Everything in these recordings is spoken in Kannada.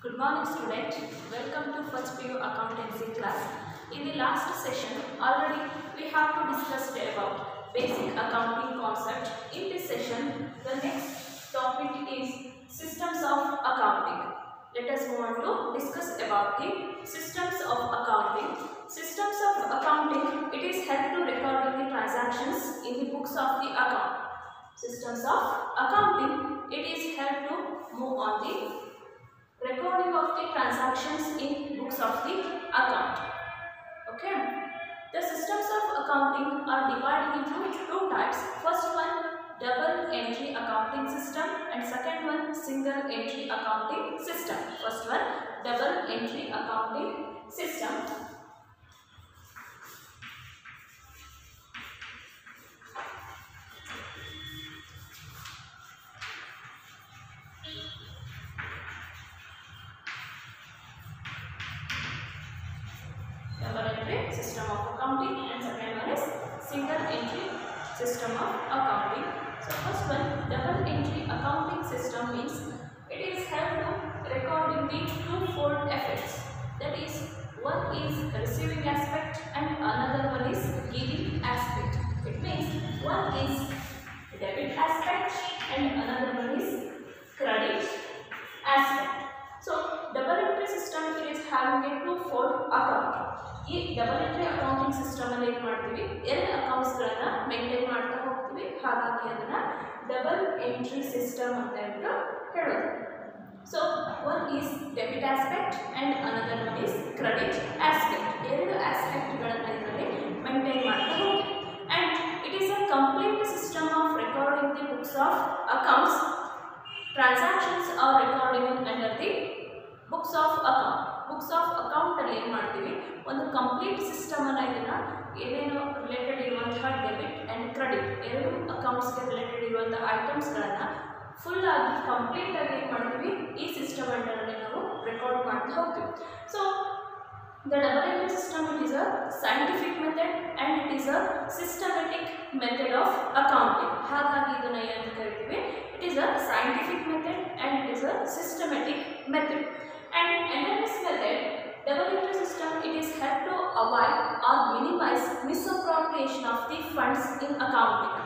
Good morning student, welcome to first PU accountancy class. In the last session already we have to discuss about basic accounting concept. In this session the next topic is systems of accounting. Let us move on to discuss about the systems of accounting. Systems of accounting, it is help to recording the transactions in the books of the account. Systems of accounting, it is help to move on the recording of the transactions in books of the account. Okay, the systems of accounting are divided into two types. First one, double entry accounting system, and second one, single entry accounting system. First one, double entry accounting system. Double entry system of accounting, and second one is single entry system of accounting. So first one, double entry accounting system means it is help to recording the twofold effects. That is, one is receiving aspect and another one is giving aspect. It means one is debit aspect and another one is credit aspect. So double entry system, it is having a twofold account. ಈ ಡಬಲ್ ಎಂಟ್ರಿ ಅಕೌಂಟಿಂಗ್ ಸಿಸ್ಟಮ್ ಅಲ್ಲಿ ಏನು ಮಾಡ್ತೀವಿ, ಎರಡು ಅಕೌಂಟ್ಸ್ಗಳನ್ನು ಮೇಂಟೈನ್ ಮಾಡ್ತಾ ಹೋಗ್ತೀವಿ. ಹಾಗಾಗಿ ಅದನ್ನ ಡಬಲ್ ಎಂಟ್ರಿ ಸಿಸ್ಟಮ್ ಅಂತ ಹೇಳೋದು. So one is debit aspect and another one is credit aspect. ಎರಡು ಆಸ್ಪೆಕ್ಟ್ಗಳನ್ನು ಇದರಲ್ಲಿ ಮೇಂಟೈನ್ ಮಾಡ್ತಾ ಹೋಗ್ತೀವಿ. And it is a complete system of recording the books of accounts. Transactions are recording under the books of account. Books of account ಅಲ್ಲಿ ಏನು ಮಾಡ್ತೀವಿ, ಒಂದು ಕಂಪ್ಲೀಟ್ ಸಿಸ್ಟಮ್ ಅನ್ನ ಇದನ್ನ ಏನೇನು ರಿಲೇಟೆಡ್ ಇರುವಂತಹ ಡೆಬಿಟ್ ಅಂಡ್ ಕ್ರೆಡಿಟ್ ಎರಡು ಅಕೌಂಟ್ಸ್ಗೆ ರಿಲೇಟೆಡ್ ಇರುವಂತಹ ಐಟಮ್ಸ್ಗಳನ್ನು ಫುಲ್ ಆಗಿ ಕಂಪ್ಲೀಟ್ ಆಗಿ ಏನು ಮಾಡ್ತೀವಿ, ಈ ಸಿಸ್ಟಮ್ ಅಂಡರಲ್ಲಿ ನಾವು ರೆಕಾರ್ಡ್ ಮಾಡ್ತಾ ಹೋಗ್ತೀವಿ. So the double entry system, it is a scientific method and it is a systematic method of accounting. ಹಾಗಾಗಿ ಇದನ್ನ ಏನು ಕರೀತೀವಿ, it is a scientific method and it is a systematic method. And under this method, double entry system, it is help to avoid or minimize misappropriation of the funds in accounting.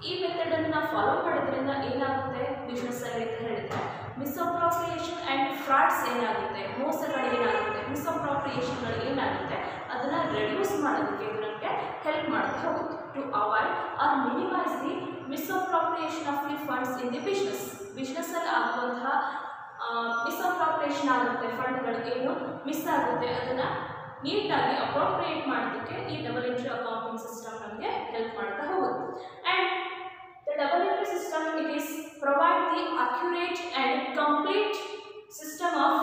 ಈ ಮೆಥಡ್ ಅನ್ನು ನಾವು ಫಾಲೋ ಮಾಡೋದ್ರಿಂದ ಏನಾಗುತ್ತೆ ಬಿಸ್ನೆಸ್ ಅಲ್ಲಿ ಅಂತ ಹೇಳಿದ್ರೆ, ಮಿಸ್ಅಪ್ರಾಪ್ರಿಯೇಷನ್ ಆ್ಯಂಡ್ ಫ್ರಾಡ್ಸ್ ಏನಾಗುತ್ತೆ, ಮೋಸಗಳು ಏನಾಗುತ್ತೆ, ಮಿಸ್ಅಪ್ರಾಪ್ರಿಯೇಷನ್ಗಳು ಏನಾಗುತ್ತೆ, ಅದನ್ನು ರೆಡ್ಯೂಸ್ ಮಾಡೋದಕ್ಕೆ ಇದು ನಮಗೆ ಹೆಲ್ಪ್ ಮಾಡ್ತಾ ಹೋಗುತ್ತೆ. To avoid or minimise the misappropriation of the funds in the ಬಿಸ್ನೆಸ್ಸಲ್ಲಿ ಆಗುವಂತಹ ಮಿಸ್ಅಪ್ರಾಪ್ರಿಯೇಷನ್ ಆಗುತ್ತೆ, ಫಂಡ್ಗಳು ಏನು ಮಿಸ್ ಆಗುತ್ತೆ ಅದನ್ನು ನೀಟಾಗಿ ಅಪ್ರೋಪ್ರಿಯೇಟ್ ಮಾಡೋದಕ್ಕೆ ಈ ಡಬಲ್ ಎಂಟ್ರಿ ಅಕೌಂಟಿಂಗ್ ಸಿಸ್ಟಮ್ ನಮಗೆ ಹೆಲ್ಪ್ ಮಾಡ್ತಾ ಹೋಗುತ್ತೆ. And the double entry system, it is provide the accurate and complete system of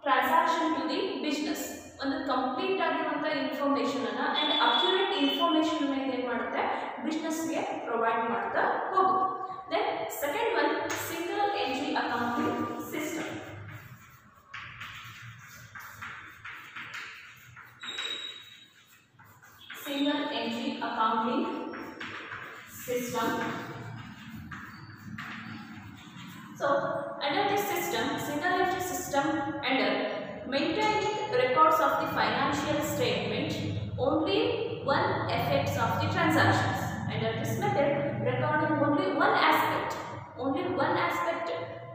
transaction to the business. ಒಂದು ಕಂಪ್ಲೀಟ್ ಆಗಿರುವಂಥ ಇನ್ಫಾರ್ಮೇಷನನ್ನು ಆ್ಯಂಡ್ ಅಕ್ಯುರೇಟ್ ಇನ್ಫಾರ್ಮೇಷನ್ ಏನು ಮಾಡುತ್ತೆ, ಬಿಸ್ನೆಸ್ಗೆ ಪ್ರೊವೈಡ್ ಮಾಡ್ತಾ ಹೋಗುತ್ತೆ. Then second one, single entry accounting system. Single entry accounting system. So under this system, single entry system under maintaining records of the financial statement, only one effects of the transactions. Under this method, recording only one aspect,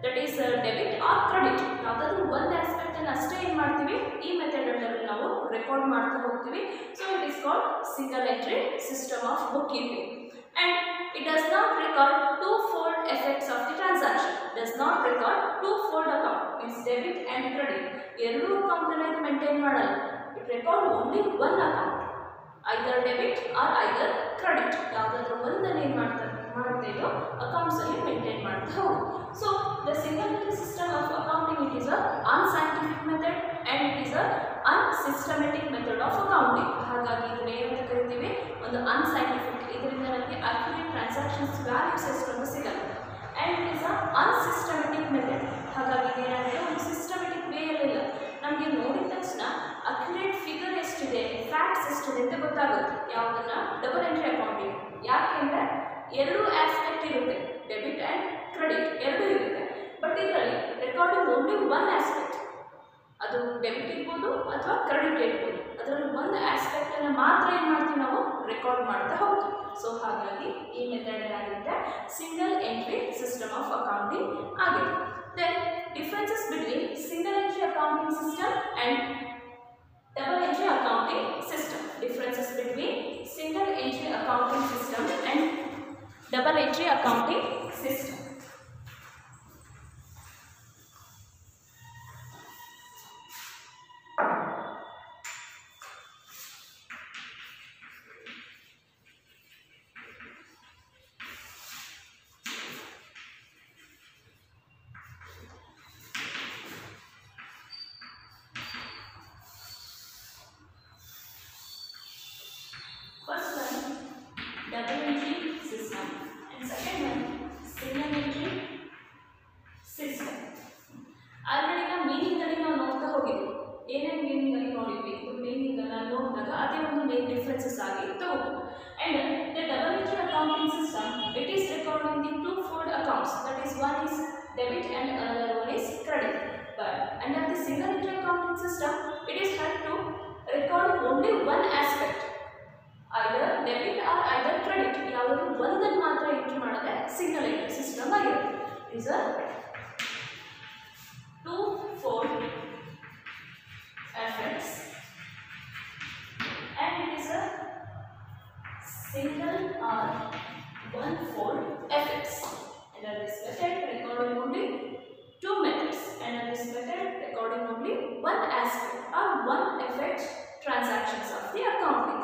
that is debit or credit. ಯಾವುದಾದ್ರೂ ಒಂದು ಆಸ್ಪೆಕ್ಟ್ ಅನ್ನು ಅಷ್ಟೇ ಏನು ಮಾಡ್ತೀವಿ, ಈ ಮೆಥಡ್ ಅಲ್ಲಿ ನಾವು ರೆಕಾರ್ಡ್ ಮಾಡ್ತಾ ಹೋಗ್ತೀವಿ. So it is called single entry system of book keeping. And it does not record two fold effects of the transaction. Does not record two fold account, means debit and credit ಎರಡೂ ಅಕೌಂಟ್ ಅನ್ನು ಇದು ಮೇಂಟೈನ್ ಮಾಡಲ್ಲ. It record only one account, either debit or either credit. ಯಾವುದಾದ್ರೂ ಒಂದನ್ನು ಏನು ಮಾಡ್ತೇವೋ ಅಕೌಂಟ್ಸ್ ಅಲ್ಲಿ ಮೇಂಟೈನ್ ಮಾಡ್ತಾ ಹೋಗಿ. So the single entry system of accounting, it is a unscientific method and it is a unsystematic method of accounting. ಹಾಗಾಗಿ ಇದನ್ನ ಏನಂತ ಕರಿತೀವಿ, ಒಂದು ಅನ್ಸೈಂಟಿಫಿಕ್. ಇದರಿಂದ ನಮಗೆ ಅಕ್ಯುರೇಟ್ ಟ್ರಾನ್ಸಾಕ್ಷನ್ಸ್ ವ್ಯಾಲ್ಯೂಸ್ ಎಷ್ಟೊಂದು ಸಿಗಲ್ಲ. And it is a unsystematic method. ಹಾಗಾಗಿ ಏನಾಗುತ್ತೆ, ಒಂದು ಸಿಸ್ಟಮೆಟಿಕ್ ವೇಯಲ್ಲಿಲ್ಲ. ನಮಗೆ ನೋಡಿದ ತಕ್ಷಣ ಅಕ್ಯುರೇಟ್ ಫಿಗರ್ ಎಷ್ಟಿದೆ, ಫ್ಯಾಕ್ಟ್ಸ್ ಎಷ್ಟಿದೆ ಅಂತ ಗೊತ್ತಾಗುತ್ತೆ ಯಾವುದನ್ನ ಡಬಲ್ ಎಂಟ್ರಿ ಅಕೌಂಟಿಂಗ್. ಯಾಕೆಂದರೆ ಎರಡು ಆಸ್ಪೆಕ್ಟ್ ಇರುತ್ತೆ, ಡೆಬಿಟ್ ಆ್ಯಂಡ್ ಕ್ರೆಡಿಟ್ ಎರಡೂ ಇರುತ್ತೆ. ಬಟ್ ಇದರಲ್ಲಿ recording only one aspect, debit ಇರ್ಬೋದು ಅಥವಾ ಕ್ರೆಡಿಟ್ ಇರ್ಬೋದು, ಅದರಲ್ಲಿ ಒಂದು ಆಸ್ಪೆಕ್ಟನ್ನು ಮಾತ್ರ ಏನು ಮಾಡ್ತೀವಿ ನಾವು ರೆಕಾರ್ಡ್ ಮಾಡ್ತಾ ಹೋಗ್ತೀವಿ. ಸೊ ಹಾಗಾಗಿ ಈ ಮೆಥಡ್ ಏನಾಗುತ್ತೆ, single entry system of accounting ಆಗಿದೆ. Then differences between single entry accounting system and double entry accounting system. Differences between single entry accounting system and double entry accounting system. First one, double entry system, and second one, single entry system. Already ನಾವು ಮೀನಿಂಗ್ ಅಲ್ಲಿ ನಾವು ನೋಡ್ತಾ ಹೋಗಿದ್ವಿ. ಏನೇನು ಮೀನಿಂಗ್ ಅಲ್ಲಿ ನೋಡಿದ್ವಿ, ಮೀನಿಂಗ್ ಅನ್ನ ನೋಡಿದಾಗ ಅದೇ ಒಂದು ಮೇನ್ ಡಿಫರೆನ್ಸಸ್ ಆಗಿ ತಗೋಬಹುದು. And the double entry accounting system, it is recording the two-fold accounts. That is, one is debit and another one is credit. But under the single entry accounting system, it is hard to record only one aspect. Either debit or either credit. ಯಾವುದು ಒಂದನ್ನು ಮಾತ್ರ ಎಂಟ್ರಿ ಮಾಡಿದ್ರೆ ಸಿಂಗಲ್ ಎಂಟ್ರಿ ಸಿಸ್ಟಮ್ ಆಗಿರುತ್ತೆ. Is a two-fold effects and it is a single or one-fold effects. Under this method, recording only two methods. Under this method, recording only one aspect or one effect transactions of the accounting.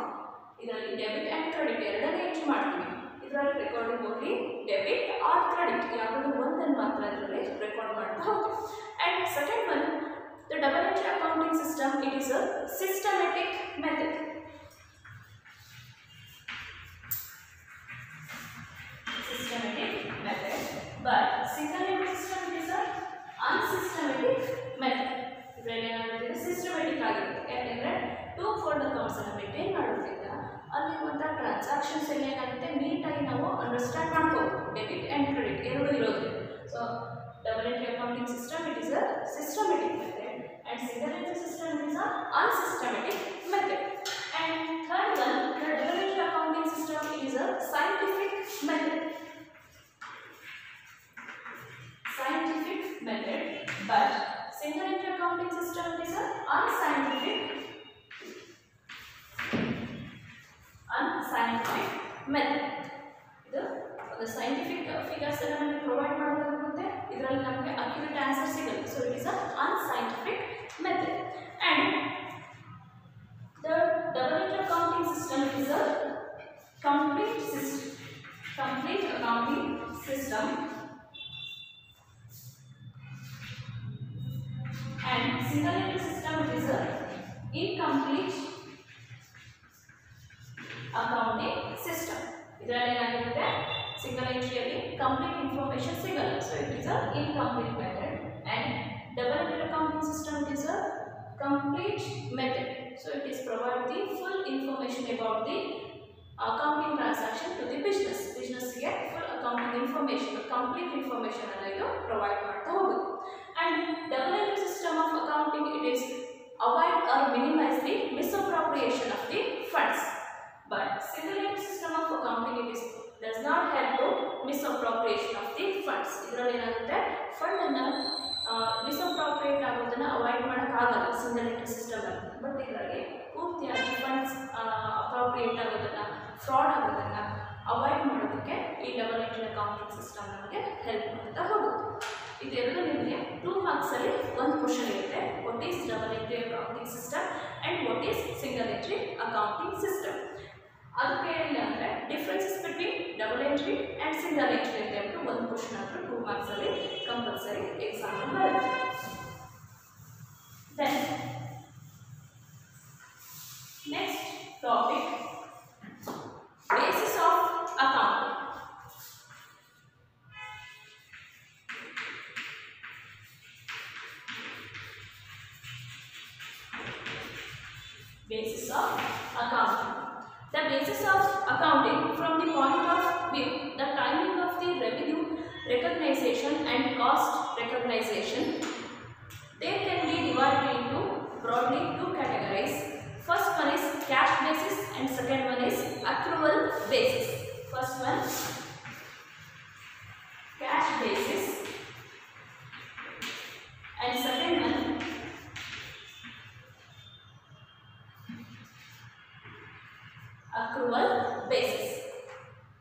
ಇದರಲ್ಲಿ ಡೆಬಿಟ್ ಆ್ಯಂಡ್ ಕ್ರೆಡಿಟ್ ಎರಡನೇ ಎಂಟ್ರಿ ಮಾಡ್ತೀವಿ. ಇದರಲ್ಲಿ recording only debit R credit ಯಾವುದಾದ್ರು ಒಂದನ್ನು ಮಾತ್ರ ಇದರಲ್ಲಿ ರೆಕಾರ್ಡ್ ಮಾಡ್ತಾ ಹೋಗ್ತೀವಿ. And second one, the double entry accounting system, it is a systematic method. Systematic method, but single entry system is a unsystematic method. ಇದರಲ್ಲಿ ಏನಾಗುತ್ತೆ, ಸಿಸ್ಟಮ್ಯಾಟಿಕ್ ಆಗಿರುತ್ತೆ. ಯಾಕೆಂದರೆ two-fold ಅಕೌಂಟ್ಸ್ ಅನ್ನು ಮೇಂಟೈನ್ ಮಾಡೋದ್ರಿಂದ ಅಲ್ಲಿರುವಂಥ ಟ್ರಾನ್ಸಾಕ್ಷನ್ಸ್ ಎಲ್ಲ ಏನಾಗುತ್ತೆ, ನೀಟಾಗಿ ನಾವು ಅಂಡರ್ಸ್ಟ್ಯಾಂಡ್ ಮಾಡ್ಕೋಬೇಕು. ಡೆಬಿಟ್ ಆ್ಯಂಡ್ ಕ್ರೆಡಿಟ್ ಎರಡೂ ಇರೋದು. So double entry accounting system, it is a systematic method and single entry system is a unsystematic method. And third one, the double entry accounting system, it is a scientific method. Scientific method, but single entry accounting system is a unscientific method. ಇದು ಒಂದು ಸೈಂಟಿಫಿಕ್ ಫಿಗರ್ಸ್ ಅನ್ನು ನಮಗೆ ಪ್ರೊವೈಡ್ ಮಾಡೋದಾಗುತ್ತೆ. ಇದರಲ್ಲಿ ನಮಗೆ ಅಕ್ಯುರೇಟ್ ಆನ್ಸರ್ ಸಿಗುತ್ತೆ. So it is a unscientific method. And the double entry accounting system is a complete accounting system. And single entry system is a incomplete accounting system. ಇದರಲ್ಲಿ ಏನಾಗಿರುತ್ತೆ, ಸಿಂಗಲ್ ಎಂಟ್ರಿಯಲ್ಲಿ ಕಂಪ್ಲೀಟ್ ಇನ್ಫಾರ್ಮೇಷನ್ ಸಿಗಲ್ಲ. So it is a incomplete method. And double entry accounting system is a complete method. So it is provide the full information about the accounting transaction to the ಬಿಸ್ನೆಸ್ಗೆ full accounting information, complete information ಅನ್ನು ಇದು ಪ್ರೊವೈಡ್ ಮಾಡ್ತಾ ಹೋಗುತ್ತೆ. And double entry system of accounting, it is avoid or minimize the misappropriation of the funds. But single entry system of accounting, it is does not help to misappropriation of the funds. ಇದರಲ್ಲಿ ಏನಾಗುತ್ತೆ, ಫಂಡ್ ಅನ್ನು ಮಿಸ್ಅಪ್ರಾಪ್ರಿಯೇಟ್ ಆಗೋದನ್ನು ಅವಾಯ್ಡ್ ಮಾಡೋಕ್ಕಾಗಲ್ಲ ಸಿಂಗಲ್ ಎಂಟ್ರಿ ಸಿಸ್ಟಮ್ ಅಲ್ಲಿ. ಬಟ್ ಇದರಲ್ಲಿ ಪೂರ್ತಿಯಾಗಿ ಫಂಡ್ಸ್ ಅಪ್ರಾಪ್ರಿಯೇಟ್ ಆಗೋದನ್ನು, ಫ್ರಾಡ್ ಆಗೋದನ್ನು ಅವಾಯ್ಡ್ ಮಾಡೋದಕ್ಕೆ ಈ ಡಬಲ್ ಎಂಟ್ರಿ ಅಕೌಂಟಿಂಗ್ ಸಿಸ್ಟಮ್ ನಮಗೆ ಹೆಲ್ಪ್ ಮಾಡ್ತಾ ಹೋಗುತ್ತೆ. ಇದೆರಡು ನಿಮಗೆ 2 ಮಾರ್ಕ್ಸ್ ಅಲ್ಲಿ ಒಂದು ಕ್ವಶನ್ ಇರುತ್ತೆ. What is double entry accounting system and what is single entry accounting system. ಅದಕ್ಕೆ ಏನಿಲ್ಲ ಅಂದರೆ differences between double entry and single entry ಅಂತ ಹೇಳ್ಬಿಟ್ಟು ಒಂದು ಕ್ವಶನ್ ಆದರೂ 2 ಮಾರ್ಕ್ಸ್ ಅಲ್ಲಿ ಕಂಪಲ್ಸರಿ ಎಕ್ಸಾಮ್ ಬರುತ್ತೆ. Then next topic, basis of accounting. Basis of accounting. The basis of accounting from the point of view, the timing of the revenue recognition and cost recognition, they can be divided into and second one is accrual basis. First one cash basis and second one accrual basis.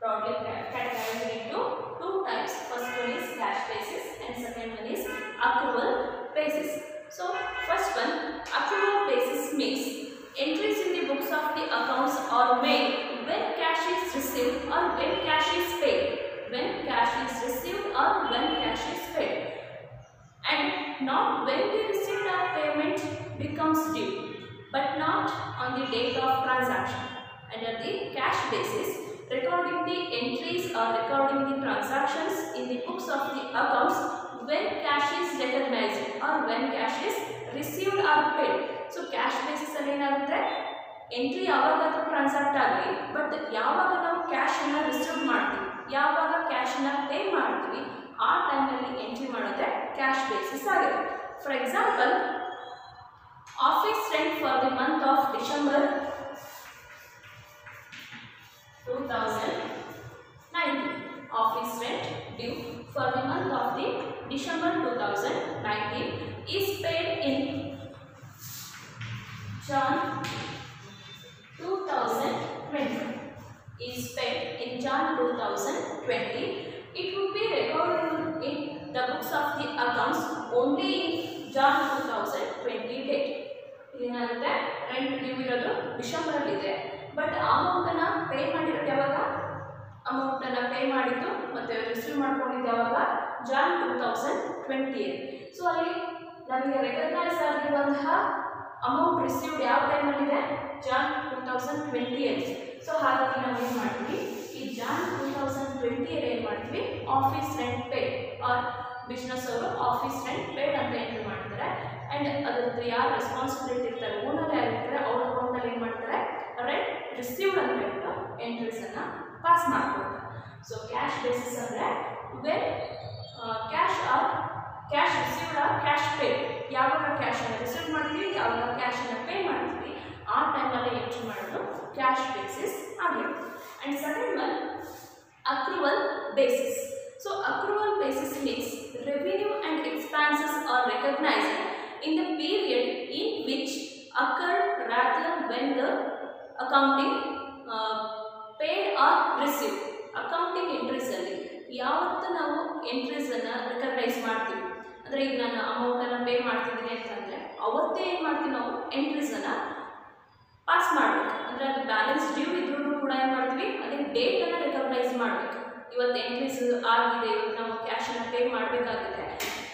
Broadly categorized into two types. First one is cash basis and second one is accrual basis. So first one, accrual basis means entries in the books of the accounts are made when cash is received or when cash is paid. When cash is received or when cash is paid, and not when the receipt or payment becomes due, but not on the date of transaction. Under the cash basis, recording the entries or recording the transactions in the books of the accounts when cash is recognized or when cash is received or paid. So cash basis ಅಲ್ಲಿ ಏನಾಗುತ್ತೆ, ಎಂಟ್ರಿ ಯಾವಾಗಾದರೂ ಟ್ರಾನ್ಸಾಕ್ಟ್ ಆಗಲಿ, ಬಟ್ ಯಾವಾಗ ನಾವು ಕ್ಯಾಶನ್ನು ರಿಸೀವ್ ಮಾಡ್ತೀವಿ, ಯಾವಾಗ ಕ್ಯಾಶನ್ನು ಪೇ ಮಾಡ್ತೀವಿ, ಆ ಟೈಮಲ್ಲಿ ಎಂಟ್ರಿ ಮಾಡೋದೇ ಕ್ಯಾಶ್ ಬೇಸಿಸ್ ಆಗಿದೆ. For example, office rent for the month of December 2019. Office rent due for the month of the December 2019 is paid in Jan 2020. Is paid in Jan 2020. It would be recorded in the books of the accounts only in Jan 2020 date. ಏನಾಗುತ್ತೆ, ರೆಂಟ್ ಡ್ಯೂ ಇರೋದು ಡಿಸೆಂಬರ್ ಅಲ್ಲಿ ಇದೆ, ಬಟ್ ಅಮೌಂಟನ್ನು ಪೇ ಮಾಡಿರೋದು ಯಾವಾಗ, ಅಮೌಂಟನ್ನು ಪೇ ಮಾಡಿದ್ದು ಮತ್ತು ರಿಸೀವ್ ಮಾಡ್ಕೊಂಡಿದ್ದು ಯಾವಾಗ, ಜಾನ್ 2020. ಸೊ ಅಲ್ಲಿ ನಮಗೆ ರೆಕಗ್ನೈಸ್ ಆಗಿರುವಂತಹ ಅಮೌಂಟ್ ರಿಸೀವ್ಡ್ ಯಾವ ಟೈಮಲ್ಲಿದೆ, ಜಾನ್ 2020. ಸೊ ಹಾಗಾಗಿ ನಾವು ಏನು ಮಾಡ್ತೀವಿ, ಈ ಜಾನ್ 2020 ಏನು ಮಾಡ್ತೀವಿ, office rent paid or business ಅವರು ಆಫೀಸ್ ರೆಂಟ್ ಪೇಡ್ ಅಂತ ಎಂಟ್ರಿ ಮಾಡ್ತಾರೆ. ಆ್ಯಂಡ್ ಅದ್ರದ್ದು ಯಾರು ರೆಸ್ಪಾನ್ಸಿಬಿಲಿಟಿ ಇರ್ತಾರೆ, ಓನರ್ ಯಾರಿರ್ತಾರೆ, ಅವ್ರ ಅಕೌಂಟಲ್ಲಿ ಏನು ಮಾಡ್ತಾರೆ, ರೆಂಟ್ ರಿಸೀವ್ಡ್ ಅಂತ ಹೇಳ್ಬಿಟ್ಟು ಎಂಟ್ರೀಸನ್ನು ಪಾಸ್ ಮಾಡ್ಕೊಡ್ತಾರೆ. ಸೊ ಕ್ಯಾಶ್ ಬೇಸಿಸ್ ಅಂದರೆ when cash received or cash paid, ಯಾವಾಗ ಕ್ಯಾಶನ್ನು ರಿಸೀವ್ ಮಾಡ್ತೀವಿ, ಯಾವಾಗ ಕ್ಯಾಶನ್ನು ಪೇ ಮಾಡ್ತೀವಿ, ಆ ಟೈಮಲ್ಲಿ ಎಂಟ್ರಿ ಮಾಡೋದು ಕ್ಯಾಶ್ ಬೇಸಿಸ್ ಆಗಿರುತ್ತೆ. And second one accrual basis. So accrual basis means revenue and expenses are recognized in the period in which occurred rather when the accounting paid or received. Accounting entries ಅಲ್ಲಿ ಯಾವತ್ತು ನಾವು ಎಂಟ್ರೀಸನ್ನು ರೆಕಗ್ನೈಸ್ ಮಾಡ್ತೀವಿ ಅಂದರೆ, ಈಗ ನಾನು ಅಮೌಂಟನ್ನು ಪೇ ಮಾಡ್ತಿದ್ದೀನಿ ಅಂತಂದರೆ ಅವತ್ತೇ ಏನು ಮಾಡ್ತೀವಿ, ನಾವು ಎಂಟ್ರೀಸನ್ನು ಪಾಸ್ ಮಾಡಬೇಕು. ಅಂದರೆ ಅದು ಬ್ಯಾಲೆನ್ಸ್ ಡ್ಯೂ ಇದ್ರೂ ಕೂಡ ಏನು ಮಾಡ್ತೀವಿ, ಅದಕ್ಕೆ ಡೇಟನ್ನು ರೆಕಗ್ನೈಸ್ ಮಾಡಬೇಕು. ಇವತ್ತು ಎಂಟ್ರೀಸ್ ಆಗಿದೆ, ಇವತ್ತು ನಾವು ಕ್ಯಾಶನ್ನು ಪೇ ಮಾಡಬೇಕಾಗಿದೆ,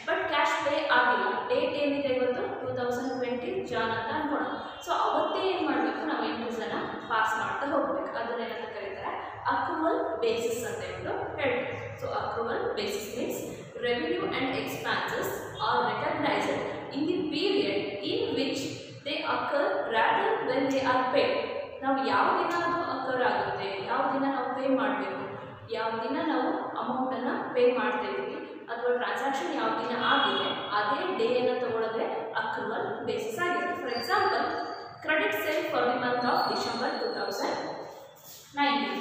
ಬಟ್ ಕ್ಯಾಶ್ ಪೇ ಆಗಿಲ್ಲ, ಡೇಟ್ ಏನಿದೆ ಇವತ್ತು 2020 ಜಾನ್ ಅಂತ ಅನ್ಕೋಣ. ಸೊ ಅವತ್ತೇ ಏನು ಮಾಡಬೇಕು, ನಾವು ಎಂಟ್ರೀಸನ್ನು ಪಾಸ್ ಮಾಡ್ತಾ ಹೋಗ್ಬೇಕು. ಅದನ್ನೇನಂತ ಕರೀತಾರೆ, ಅಕ್ರೂವಲ್ ಬೇಸಿಸ್ ಅಂತ ಹೇಳ್ಬಿಟ್ಟು ಹೇಳ್ತೀವಿ. So accrual basis means revenue and expenses are recognised in the period in which they occur rather when they are paid. ನಾವು ಯಾವ ದಿನ ಅದು ಅಕರ್ ಆಗುತ್ತೆ, ಯಾವ ದಿನ ನಾವು ಪೇ ಮಾಡಬೇಕು, ಯಾವ ದಿನ ನಾವು ಅಮೌಂಟನ್ನು ಪೇ ಮಾಡ್ತಾ ಇದ್ದೀವಿ ಅಥವಾ ಟ್ರಾನ್ಸಾಕ್ಷನ್ ಯಾವ ದಿನ ಆಗಿದೆ, ಅದೇ ಡೇಯನ್ನು ತಗೊಳ್ಳೋದೇ ಅಕ್ರೂವಲ್ ಬೇಸಿಸ್ ಆಗಿದೆ. For example, credit sale for the month of December 2019.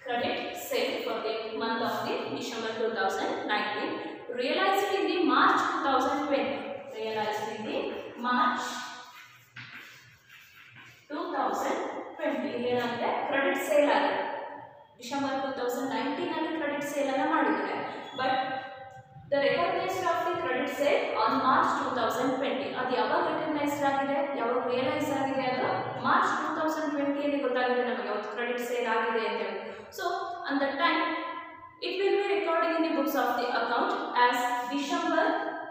Credit sale for the month of the December 2019 realized in the March 2020. Realized in the March 2020. ಏನಂದ್ರೆ ಕ್ರೆಡಿಟ್ ಸೇಲ್ ಆಗಿದೆ ಡಿಸೆಂಬರ್ 2019 ಅಲ್ಲಿ ಕ್ರೆಡಿಟ್ ಸೇಲ್ ಅನ್ನು ಮಾಡಿದ್ದಾರೆ, but the recognised of the credit sale on March 2020. ಅದು ಯಾವಾಗ ರೆಕಗ್ನೈಸ್ಡ್ ಆಗಿದೆ, ಯಾವಾಗ ರಿಯಲೈಸ್ ಆಗಿದೆ, ಅದು ಮಾರ್ಚ್ 2020 ಅಲ್ಲಿ ಗೊತ್ತಾಗಿದೆ ನಮಗೆ ಯಾವತ್ತು ಕ್ರೆಡಿಟ್ ಸೇಲ್ ಆಗಿದೆ ಅಂತ ಹೇಳಿ. So on that time it will be recorded in the books of the account as December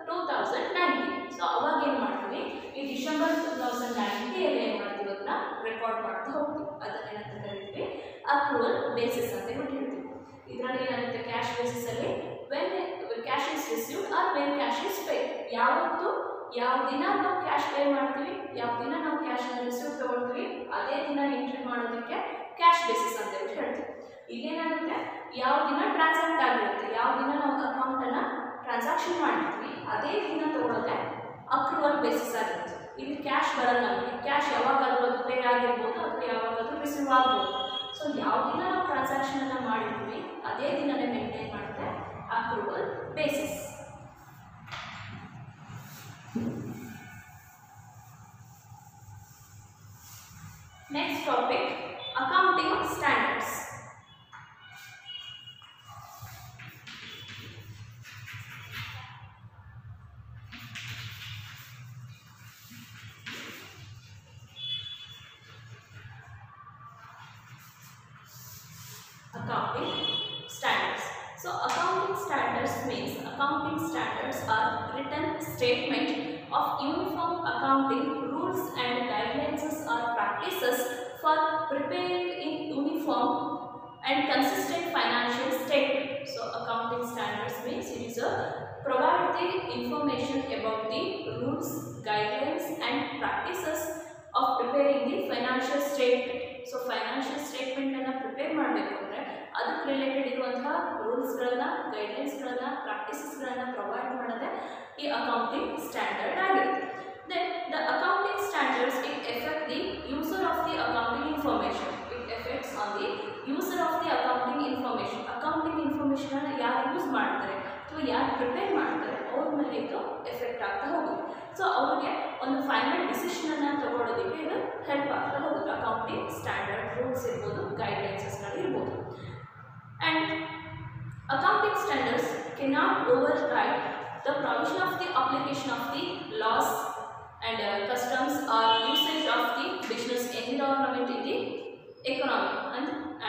2019. So ಅವಾಗ ಏನು ಮಾಡ್ತೀವಿ, ಈ ಡಿಸೆಂಬರ್ 2019 ಅಲ್ಲಿ ಏನು ಮಾಡ್ತೀವಿ, ಅದನ್ನ ರೆಕಾರ್ಡ್ ಮಾಡ್ತಾ ಹೋಗ್ತೀವಿ. ಅದನ್ನೇನಂತ ಕರಿತೀವಿ, ಅಕ್ರೂವಲ್ ಬೇಸಿಸ್ ಅಂತ ಹೇಳ್ತೀವಿ. ಇದರಲ್ಲಿ ಏನಾಗುತ್ತೆ, ಕ್ಯಾಶ್ ಬೇಸಿಸ್ ಅಲ್ಲಿ when cash is received or when cash is paid, ಯಾವತ್ತು ಯಾವ ದಿನ ನಾವು ಕ್ಯಾಶ್ ಪೇ ಮಾಡ್ತೀವಿ, ಯಾವ ದಿನ ನಾವು ಕ್ಯಾಶನ್ನು ರಿಸೀವ್ ತಗೊಳ್ತೀವಿ, ಅದೇ ದಿನ ಎಂಟ್ರಿ ಮಾಡೋದಕ್ಕೆ ಕ್ಯಾಶ್ ಬೇಸಿಸ್ ಅಂತ ಹೇಳ್ತೀವಿ. ಇದೇನಾಗುತ್ತೆ, ಯಾವ ದಿನ ಟ್ರಾನ್ಸಾಕ್ಟ್ ಆಗಿರುತ್ತೆ, ಯಾವ ದಿನ ನಾವು ಅಕೌಂಟನ್ನು ಟ್ರಾನ್ಸಾಕ್ಷನ್ ಮಾಡಿರ್ತೀವಿ, ಅದೇ ದಿನ ತಗೊಳ್ಳೋದೆ ಅಕ್ರೂವಲ್ ಬೇಸಿಸ್ ಆಗಿರುತ್ತೆ. ಇಲ್ಲಿ ಕ್ಯಾಶ್ ಬರಲ್ಲ, ನಮಗೆ ಕ್ಯಾಶ್ ಯಾವಾಗಾದರೂ ಅದು ಪೇ ಆಗಿರ್ಬೋದು ಅಥವಾ ಯಾವಾಗಾದರೂ ರಿಸೀವ್ ಆಗ್ಬೋದು. ಸೊ ಯಾವ ದಿನ ನಾವು ಟ್ರಾನ್ಸಾಕ್ಷನನ್ನು ಮಾಡಿರ್ತೀವಿ ಅದೇ ದಿನನೇ ಮೇಂಟೈನ್ ಮಾಡುತ್ತೆ accrual basis. Next topic, accounting standards. Accounting standards. So accounting standards means accounting standards are written statement of uniform accounting rules and guidelines or practices for preparing in uniform and consistent financial statement. So accounting standards means it is a provide the information about the rules, guidelines and practices of preparing the financial statement. So financial statement ಅನ್ನು ಪ್ರಿಪೇರ್ ಮಾಡಬೇಕು ಅಂದರೆ ಅದಕ್ಕೆ ರಿಲೇಟೆಡ್ ಇರುವಂತಹ ರೂಲ್ಸ್ಗಳನ್ನು, ಗೈಡ್ಲೈನ್ಸ್ಗಳನ್ನು, ಪ್ರಾಕ್ಟೀಸಸ್ಗಳನ್ನು ಪ್ರೊವೈಡ್ ಮಾಡೋದೇ ಈ ಅಕೌಂಟಿಂಗ್ ಸ್ಟ್ಯಾಂಡರ್ಡ್ ಆಗಿರುತ್ತೆ. Then the accounting standards it affect the user of the accounting information. It affects on the user of the accounting information. Accounting information ಅನ್ನು ಯಾರು ಯೂಸ್ ಮಾಡ್ತಾರೆ ಅಥವಾ ಯಾರು ಪ್ರಿಪೇರ್ ಮಾಡ್ತಾರೆ ಅವ್ರ ಮೇಲೆ ಇದು ಎಫೆಕ್ಟ್ ಆಗ್ತಾ ಹೋಗುತ್ತೆ. ಸೊ ಅವ್ರಿಗೆ ಒಂದು ಫೈನಲ್ ಡಿಸಿಷನ್ ಅನ್ನು ತಗೊಳ್ಳೋದಕ್ಕೆ ಇದು ಹೆಲ್ಪ್ ಆಗ್ತಾ ಹೋಗುತ್ತೆ. ಅಕೌಂಟಿಂಗ್ ಸ್ಟ್ಯಾಂಡರ್ಡ್ ರೂಲ್ಸ್ ಇರ್ಬೋದು, ಗೈಡ್ಲೈನ್ಸಸ್ಗಳು ಇರ್ಬೋದು. And accounting standards cannot override the provision of the application of the laws and customs or usage of the business environment in the economy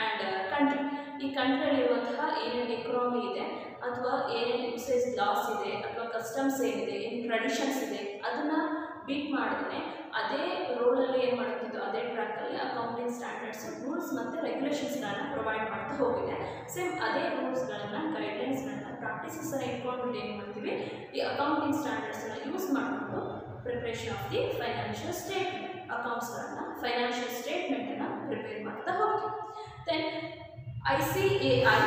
and country. ಈ ಕಂಟ್ರಿಯಲ್ಲಿರುವಂತಹ ಏನೇನು ಎಕನಾಮಿ ಇದೆ ಅಥವಾ ಏನೇನು ಯೂಸೇಜ್ ಲಾಸ್ ಇದೆ ಅಥವಾ ಕಸ್ಟಮ್ಸ್ ಏನಿದೆ, ಏನು ಟ್ರೆಡಿಷನ್ಸ್ ಇದೆ ಅದನ್ನು ಬೀಟ್ ಮಾಡಿದ್ರೆ ಅದೇ ರೋಲಲ್ಲಿ ಏನು ಮಾಡ್ತಿದ್ದು ಅದೇ ಟ್ರ್ಯಾಕಲ್ಲಿ ಅಕೌಂಟಿಂಗ್ ಸ್ಟ್ಯಾಂಡರ್ಡ್ಸ್ ರೂಲ್ಸ್ ಮತ್ತು ರೆಗ್ಯುಲೇಷನ್ಸ್ಗಳನ್ನು ಪ್ರೊವೈಡ್ ಮಾಡ್ತಾ ಹೋಗಿದೆ. ಸೇಮ್ ಅದೇ ರೂಲ್ಸ್ಗಳನ್ನು, ಗೈಡ್ಲೈನ್ಸ್ಗಳನ್ನು, ಪ್ರಾಕ್ಟೀಸಸ್ಸನ್ನು ಇಟ್ಕೊಂಡ್ಬಿಟ್ಟು ಏನು ಮಾಡ್ತೀವಿ ಈ ಅಕೌಂಟಿಂಗ್ ಸ್ಟ್ಯಾಂಡರ್ಡ್ಸನ್ನು ಯೂಸ್ ಮಾಡಿಕೊಂಡು preparation of the financial statement, ಅಕೌಂಟ್ಸ್ಗಳನ್ನು, ಫೈನಾನ್ಷಿಯಲ್ ಸ್ಟೇಟ್ಮೆಂಟನ್ನು ಪ್ರಿಪೇರ್ ಮಾಡ್ತಾ ಹೋಗ್ತೀವಿ. Then ICAI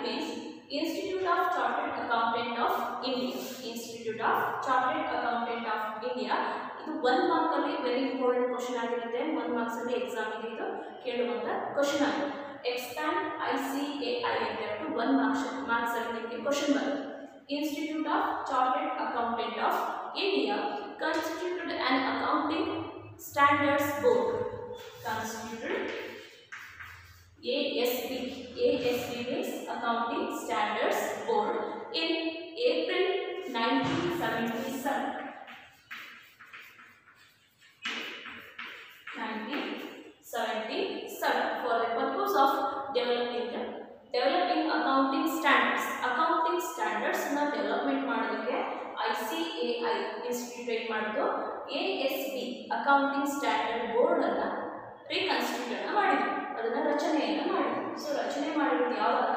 means Institute of Chartered Accountant of India. Institute of Chartered Accountant of India. ಇದು 1 ಮಾರ್ಕ್ ಅಲ್ಲಿ ವೆರಿ ಇಂಪಾರ್ಟೆಂಟ್ ಕ್ವಶನ್ ಆಗಿರುತ್ತೆ. 1 ಮಾರ್ಕ್ಸ್ ಅಲ್ಲಿ ಎಕ್ಸಾಮಿಗೆ ಇದು ಕೇಳುವಂತ ಕ್ವಶನ್ ಆಗಿದೆ. ಎಕ್ಸ್ಪ್ಯಾಂಡ್ ICAI ಅಂತ ಹೇಳ್ಬಿಟ್ಟು 1 ಮಾರ್ಕ್ಸ್ ಅಲ್ಲಿ ನಿಮಗೆ ಕ್ವಶನ್ ಬರುತ್ತೆ. Institute of Chartered Accountant of India constituted an accounting standards board. Constituted ASB means Accounting Standards Board in April 1977. For the purpose of developing accounting standards. Accounting standards na development ಮಾಡೋದಕ್ಕೆ ICAI ಇನ್ಸ್ಟಿಟ್ಯೂಟ್ ಮಾಡಿದ್ದು ASB Accounting Standard Board ಅನ್ನ ರೀಕನ್ಸ್ಟಿಟ್ಯೂಟ್ ಮಾಡಿದ್ರು, ಅದನ್ನ ರಚನೆಯನ್ನು ಮಾಡಿದ್ರು. ಸೊ ರಚನೆ ಮಾಡಿರೋದು ಯಾವಾಗ,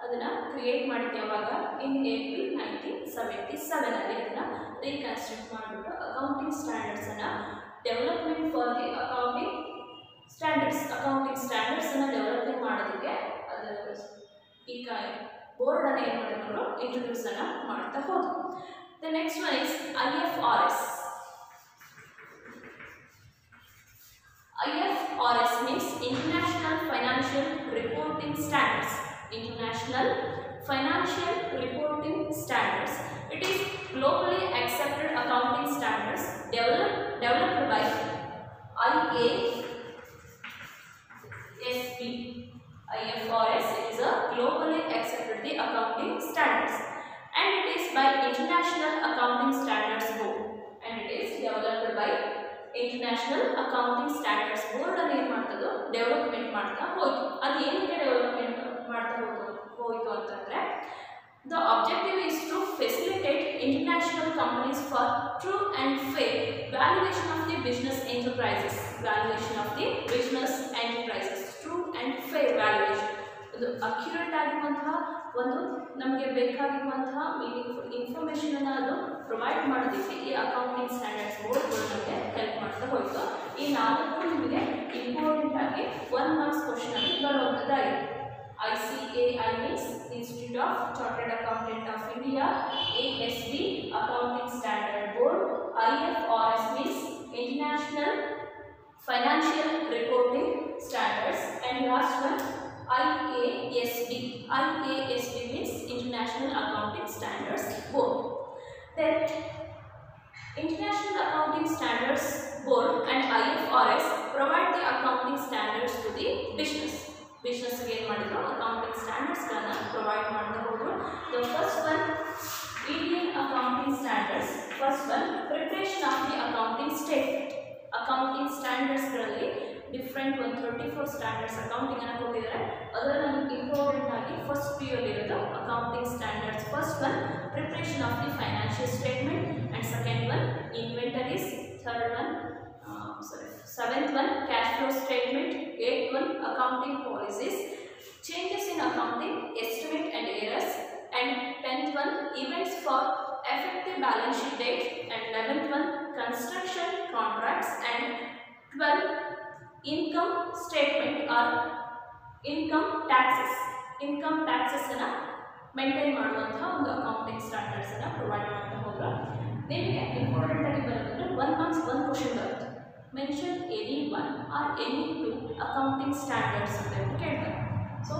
ಅದನ್ನ ಕ್ರಿಯೇಟ್ ಮಾಡಿದ್ದು ಯಾವಾಗ, ಇನ್ ಏಪ್ರಿಲ್ 1977 ಅಲ್ಲಿ ಅದನ್ನ ರೀಕನ್ಸ್ಟಿಟ್ಯೂಟ್ ಮಾಡಿಬಿಟ್ಟು ಅಕೌಂಟಿಂಗ್ ಸ್ಟ್ಯಾಂಡರ್ಡ್ಸ್ ಅನ್ನ development for the accounting standards ಅನ್ನ ಡೆವಲಪ್ಮೆಂಟ್ ಮಾಡೋದಕ್ಕೆ ಅದು ಈಗ ಬೋರ್ಡ್ ಅನ್ನ ಏನು ಮಾಡಿದ್ರು, ಇಂಟ್ರೊಡ್ಯೂಸ್ ಅನ್ನ ಮಾಡ್ತಾ ಹೋದ್ರು. The next one is IFRS. IFRS means International Financial Reporting Standards. International Financial Reporting Standards. It is globally accepted accounting standards developed by IASB. IFRS is a globally accepted the accounting standards, and it is by International Accounting Standards Board, and it is developed by International Accounting Standards Board ಅನ್ನು ಏನು ಮಾಡ್ತದೋ ಡೆವಲಪ್ಮೆಂಟ್ ಮಾಡ್ತಾ ಹೋಯ್ತು. ಅದು ಏನಕ್ಕೆ ಡೆವಲಪ್ಮೆಂಟ್ ಮಾಡ್ತಾ ಹೋಯ್ತು ಅಂತಂದರೆ the objective is to facilitate international companies for true and fair valuation of the business enterprises. True and fair valuation. ಅದು ಅಕ್ಯುರೇಟ್ ಆಗಿರುವಂತಹ ಒಂದು ನಮಗೆ ಬೇಕಾಗಿರುವಂತಹ ಮೀನಿಂಗ್ಫುಲ್ ಇನ್ಫಾರ್ಮೇಷನ್ ಅನ್ನು ಅದು ಪ್ರೊವೈಡ್ ಮಾಡೋದಕ್ಕೆ ಈ ಅಕೌಂಟಿಂಗ್ ಸ್ಟ್ಯಾಂಡರ್ಡ್ಸ್ ಬೋರ್ಡ್ಗಳು ನಮಗೆ ಹೆಲ್ಪ್ ಮಾಡ್ತಾ ಹೋಯಿತು. ಈ 4 ನಿಮಗೆ ಇಂಪಾರ್ಟೆಂಟ್ ಆಗಿ 1 ಮಾರ್ಕ್ಸ್ ಕ್ವಶನ್ ಆಗಿ ಬರುವಂಥದ್ದಾಗಿದೆ. ICAI means Institute Institute of Chartered Accountant of India, ASB Accounting Standard Board, IFRS means International Financial Reporting Standards, and last one IASB. IASB means International Accounting Standards Board. That International Accounting Standards Board and IFRS provide the accounting standards to the business. Business ಗೆ ಏನು ಮಾಡಿದ್ರು accounting standards ಗಳನ್ನ provide ಮಾಡ್ತಾ ಹೋದ್ರು. The first one Indian accounting standards. First one preparation of the accounting statement. Accounting standards ಗಳಲ್ಲಿ ಡಿಫ್ರೆಂಟ್ 134 ಸ್ಟ್ಯಾಂಡರ್ಡ್ಸ್ ಅಕೌಂಟಿಂಗ್ ಅನ್ನು ಕೊಟ್ಟಿದ್ದಾರೆ. ಅದರಲ್ಲಿ ನಮಗೆ ಇಂಪಾರ್ಟೆಂಟ್ ಆಗಿ ಫಸ್ಟ್ ಪಿ ಯು ಇರೋದು accounting standards. First one preparation of the financial statement and second one inventories, third one seventh one cash flow statement, eighth one accounting policies, changes in accounting estimate and errors, and 10th one events for effective balance sheet date, and 11th one construction contracts, and 12th income statement or income taxes. Income taxes ಅನ್ನು ಮೇಂಟೈನ್ ಮಾಡುವಂತ ಒಂದು ಅಕೌಂಟಿಂಗ್ ಸ್ಟ್ಯಾಂಡರ್ಡ್ಸ್ ಅನ್ನು ಪ್ರೊವೈಡ್ ಮಾಡ್ತಾ ಹೋದ್ರು. ನಿಮಗೆ ಇಂಪಾರ್ಟೆಂಟ್ ಆಗಿ ಬರೋದಂದ್ರೆ 1 ಮಾರ್ಕ್ಸ್ 1 ಕ್ವೆಶ್ಚನ್ ಬರುತ್ತೆ. Mention any one R any two accounting standards ಅಂತ ಕೇಳ್ತಾರೆ. So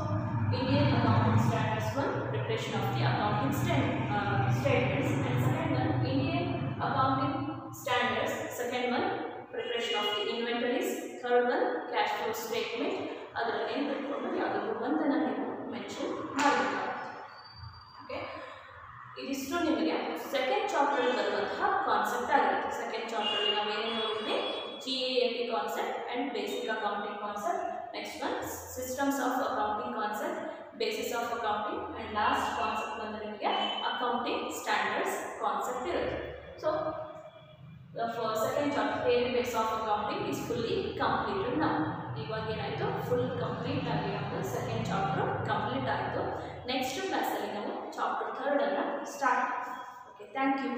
Indian accounting standards one preparation of the accounting statements, and second one Indian accounting standards, second one preparation of the inventories, third one cash flow statement. ಅದರಲ್ಲಿ ಏನು ಬಿಟ್ಕೊಂಡು ಯಾವುದಾದ್ರು ಒಂದನ್ನು ನೀವು ಮೆನ್ಷನ್ ಮಾಡಬೇಕಾಗುತ್ತೆ. ಓಕೆ, ಇದಿಷ್ಟು ನಿಮಗೆ ಸೆಕೆಂಡ್ ಚಾಪ್ಟರ್ ಬರುವಂತಹ ಕಾನ್ಸೆಪ್ಟ್ ಆಗಿರುತ್ತೆ. ಸೆಕೆಂಡ್ ಚಾಪ್ಟರ್ ನಾವು ಏನೇನು ನೋಡಿದ್ವಿ, GAAP concept and basic accounting concept, next one systems of accounting concept, basis of accounting, and last concept ಬಂದು ನಿಮಗೆ ಅಕೌಂಟಿಂಗ್ ಸ್ಟ್ಯಾಂಡರ್ಡ್ಸ್ ಕಾನ್ಸೆಪ್ಟ್ ಇರುತ್ತೆ. So second chapter theory base of accounting is fully completed ನಾವು. ಇವಾಗ ಏನಾಯಿತು, ಫುಲ್ ಕಂಪ್ಲೀಟ್ ಆಗಿ ನಮ್ಮದು ಸೆಕೆಂಡ್ ಚಾಪ್ಟರ್ ಕಂಪ್ಲೀಟ್ ಆಯಿತು. ನೆಕ್ಸ್ಟ್ ಕ್ಲಾಸಲ್ಲಿ ನಾವು ಚಾಪ್ಟರ್ 3 ಅನ್ನು ಸ್ಟಾರ್ಟ್. Okay, thank you.